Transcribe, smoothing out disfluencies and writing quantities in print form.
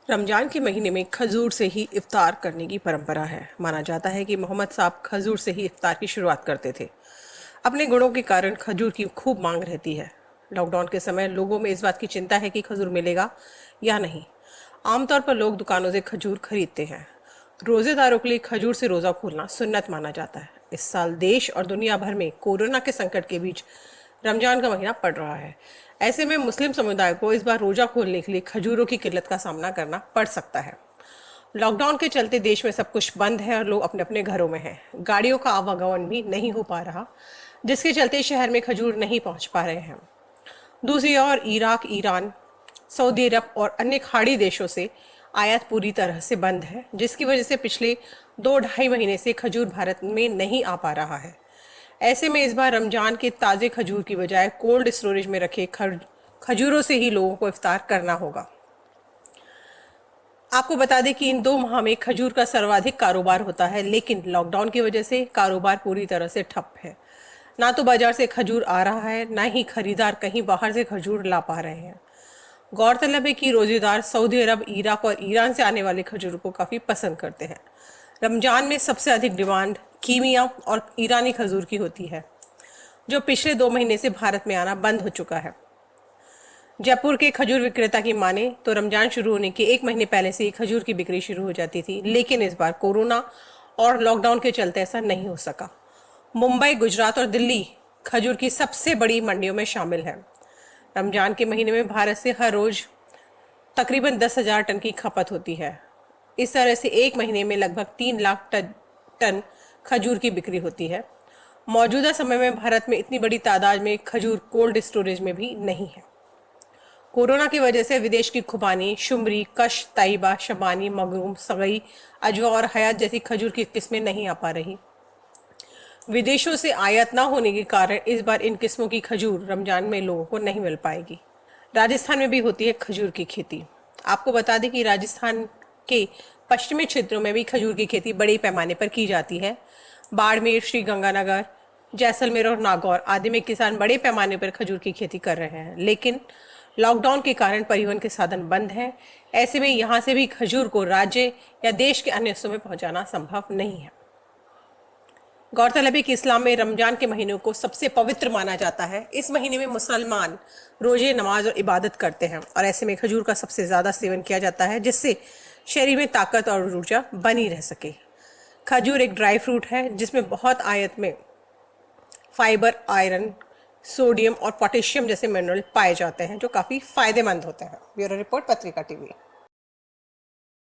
रमजान के महीने में खजूर से ही इफ्तार करने की परंपरा है। माना जाता है कि मोहम्मद साहब खजूर से ही इफ्तार की शुरुआत करते थे। अपने गुणों के कारण खजूर की खूब मांग रहती है। लॉकडाउन के समय लोगों में इस बात की चिंता है कि खजूर मिलेगा या नहीं। आमतौर पर लोग दुकानों से खजूर खरीदते हैं। रोजेदारों के लिए खजूर से रोजा खोलना सुन्नत माना जाता है। इस साल देश और दुनिया भर में कोरोना के संकट के बीच रमजान का महीना पड़ रहा है। ऐसे में मुस्लिम समुदाय को इस बार रोजा खोलने के लिए खजूरों की किल्लत का सामना करना पड़ सकता है। लॉकडाउन के चलते देश में सब कुछ बंद है और लोग अपने अपने घरों में हैं। गाड़ियों का आवागमन भी नहीं हो पा रहा, जिसके चलते शहर में खजूर नहीं पहुंच पा रहे हैं। दूसरी ओर इराक, ईरान, सऊदी अरब और अन्य खाड़ी देशों से आयात पूरी तरह से बंद है, जिसकी वजह से पिछले 2-2.5 महीने से खजूर भारत में नहीं आ पा रहा है। ऐसे में इस बार रमजान के ताज़े खजूर की बजाय कोल्ड स्टोरेज में रखे खजूरों से ही लोगों को इफ्तार करना होगा। आपको बता दें कि इन 2 माह में खजूर का सर्वाधिक कारोबार होता है, लेकिन लॉकडाउन की वजह से कारोबार पूरी तरह से ठप है। ना तो बाजार से खजूर आ रहा है, ना ही खरीदार कहीं बाहर से खजूर ला पा रहे हैं। गौरतलब है कि रोजेदार सऊदी अरब, इराक और ईरान से आने वाले खजूर को काफ़ी पसंद करते हैं। रमजान में सबसे अधिक डिमांड कीमिया और ईरानी खजूर की होती है, जो पिछले 2 महीने से भारत में आना बंद हो चुका है। जयपुर के खजूर विक्रेता की माने तो रमजान शुरू होने के 1 महीने पहले से ही खजूर की बिक्री शुरू हो जाती थी, लेकिन इस बार कोरोना और लॉकडाउन के चलते ऐसा नहीं हो सका। मुंबई, गुजरात और दिल्ली खजूर की सबसे बड़ी मंडियों में शामिल है। रमजान के महीने में भारत से हर रोज तकरीबन 10,000 टन की खपत होती है। इस तरह से 1 महीने में लगभग 3 लाख टन खजूर की बिक्री होती है। मौजूदा समय में भारत में इतनी बड़ी तादाद में खजूर कोल्ड स्टोरेज में भी नहीं है। कोरोना की वजह से विदेश की खुबानी, शुमरी, कश, ताइबा, शबानी, मगरूम, सगई, अजवा और हयात जैसी खजूर की किस्में नहीं आ पा रही। विदेशों से आयात न होने के कारण इस बार इन किस्मों की खजूर रमजान में लोगों को नहीं मिल पाएगी। राजस्थान में भी होती है खजूर की खेती। आपको बता दें कि राजस्थान के पश्चिमी क्षेत्रों में भी खजूर की खेती बड़े पैमाने पर की जाती है। बाड़मेर, श्री गंगानगर, जैसलमेर और नागौर आदि में किसान बड़े पैमाने पर खजूर की खेती कर रहे हैं, लेकिन लॉकडाउन के कारण परिवहन के साधन बंद हैं। ऐसे में यहाँ से भी खजूर को राज्य या देश के अन्य हिस्सों में पहुँचाना संभव नहीं है। गौरतलब है कि इस्लाम में रमजान के महीनों को सबसे पवित्र माना जाता है। इस महीने में मुसलमान रोजे, नमाज और इबादत करते हैं और ऐसे में खजूर का सबसे ज़्यादा सेवन किया जाता है, जिससे शरीर में ताकत और ऊर्जा बनी रह सके। खजूर एक ड्राई फ्रूट है जिसमें बहुत आयत में फाइबर, आयरन, सोडियम और पोटेशियम जैसे मिनरल पाए जाते हैं, जो काफ़ी फायदेमंद होते हैं। ब्यूरो रिपोर्ट, पत्रिका टीवी।